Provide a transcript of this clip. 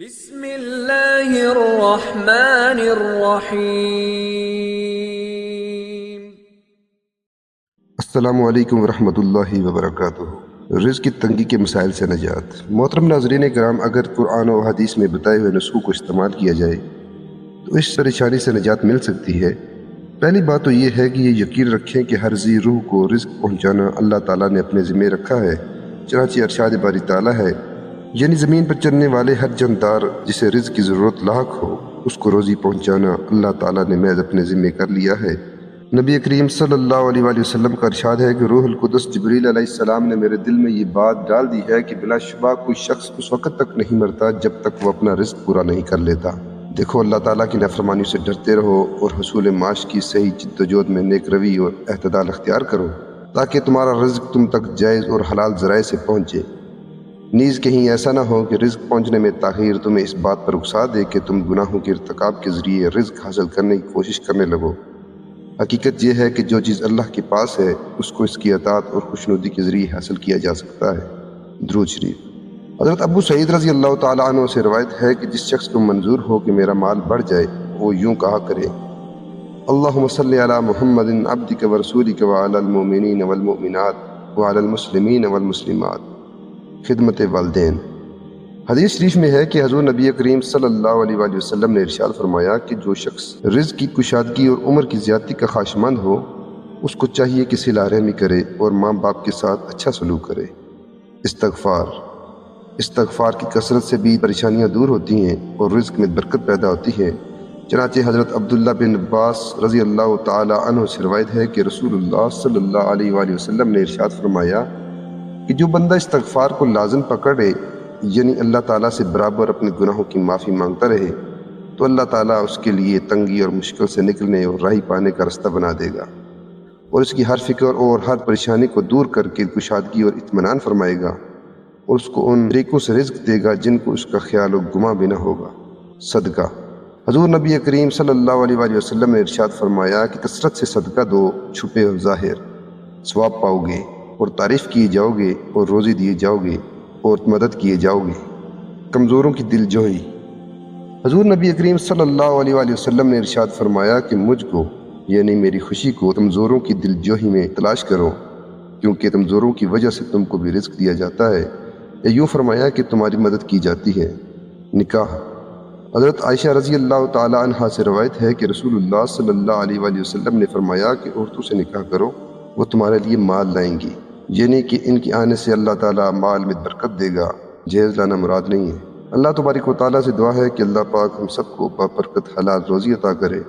بسم اللہ الرحمن الرحیم۔ السلام علیکم ورحمۃ اللہ وبرکاتہ۔ رزق کی تنگی کے مسائل سے نجات۔ محترم ناظرین کرام، اگر قرآن و حدیث میں بتائے ہوئے نسخوں کو استعمال کیا جائے تو اس پریشانی سے نجات مل سکتی ہے۔ پہلی بات تو یہ ہے کہ یہ یقین رکھیں کہ ہر ذی روح کو رزق پہنچانا اللہ تعالیٰ نے اپنے ذمہ رکھا ہے، چنانچہ ارشاد باری تعالیٰ ہے، یعنی زمین پر چلنے والے ہر جاندار جسے رزق کی ضرورت لاحق ہو اس کو روزی پہنچانا اللہ تعالیٰ نے محض اپنے ذمہ کر لیا ہے۔ نبی کریم صلی اللہ علیہ وآلہ وسلم کا ارشاد ہے کہ روح القدس جبریل علیہ السلام نے میرے دل میں یہ بات ڈال دی ہے کہ بلا شبہ کوئی شخص اس وقت تک نہیں مرتا جب تک وہ اپنا رزق پورا نہیں کر لیتا۔ دیکھو، اللہ تعالیٰ کی نافرمانی سے ڈرتے رہو اور حصول معاش کی صحیح جدوجہد میں نیک روی اور اعتدال اختیار کرو تاکہ تمہارا رزق تم تک جائز اور حلال ذرائع سے پہنچے۔ نیز کہیں ایسا نہ ہو کہ رزق پہنچنے میں تاخیر تمہیں اس بات پر اکسا دے کہ تم گناہوں کے ارتکاب کے ذریعے رزق حاصل کرنے کی کوشش کرنے لگو۔ حقیقت یہ ہے کہ جو چیز اللہ کے پاس ہے اس کو اس کی اطاعت اور خوشنودی کے ذریعے حاصل کیا جا سکتا ہے۔ درود شریف۔ حضرت ابو سعید رضی اللہ تعالیٰ عنہ سے روایت ہے کہ جس شخص کو منظور ہو کہ میرا مال بڑھ جائے وہ یوں کہا کرے، اللہم صلی علی محمد عبدک ورسولک وعلی المؤمنین والمؤمنات وعلی المسلمین والمسلمات۔ خدمت والدین۔ حدیث شریف میں ہے کہ حضور نبی کریم صلی اللہ علیہ وآلہ وسلم نے ارشاد فرمایا کہ جو شخص رزق کی کشادگی اور عمر کی زیادتی کا خواہشمند ہو اس کو چاہیے کہ صلہ رحمی کرے اور ماں باپ کے ساتھ اچھا سلوک کرے۔ استغفار کی کثرت سے بھی پریشانیاں دور ہوتی ہیں اور رزق میں برکت پیدا ہوتی ہے۔ چنانچہ حضرت عبداللہ بن عباس رضی اللہ تعالی عنہ سے روایت ہے کہ رسول اللہ صلی اللہ علیہ وآلہ وسلم نے ارشاد فرمایا کہ جو بندہ استغفار کو لازم پکڑے، یعنی اللہ تعالیٰ سے برابر اپنے گناہوں کی معافی مانگتا رہے، تو اللہ تعالیٰ اس کے لیے تنگی اور مشکل سے نکلنے اور راہی پانے کا رستہ بنا دے گا اور اس کی ہر فکر اور ہر پریشانی کو دور کر کے کشادگی اور اطمینان فرمائے گا اور اس کو ان طریقوں سے رزق دے گا جن کو اس کا خیال و گمان بھی نہ ہوگا۔ صدقہ۔ حضور نبی کریم صلی اللہ علیہ وآلہ وسلم نے ارشاد فرمایا کہ کثرت سے صدقہ دو، چھپے اور ظاہر، ثواب پاؤ گے اور تعریف کیے جاؤ گے اور روزی دیے جاؤ گے اور مدد کیے جاؤ گے۔ کمزوروں کی دل جوئی۔ حضور نبی کریم صلی اللہ علیہ وآلہ وسلم نے ارشاد فرمایا کہ مجھ کو یعنی میری خوشی کو کمزوروں کی دل جوئی میں تلاش کرو، کیونکہ کمزوروں کی وجہ سے تم کو بھی رزق دیا جاتا ہے، یا یوں فرمایا کہ تمہاری مدد کی جاتی ہے۔ نکاح۔ حضرت عائشہ رضی اللہ تعالی عنہا سے روایت ہے کہ رسول اللہ صلی اللہ علیہ وآلہ وسلم نے فرمایا کہ عورتوں سے نکاح کرو، وہ تمہارے لیے مال لائیں گی، یعنی کہ ان کے آنے سے اللہ تعالیٰ مال میں برکت دے گا، جہیز لانا مراد نہیں ہے۔ اللہ تبارک و تعالیٰ سے دعا ہے کہ اللہ پاک ہم سب کو بابرکت حلال روزی عطا کرے۔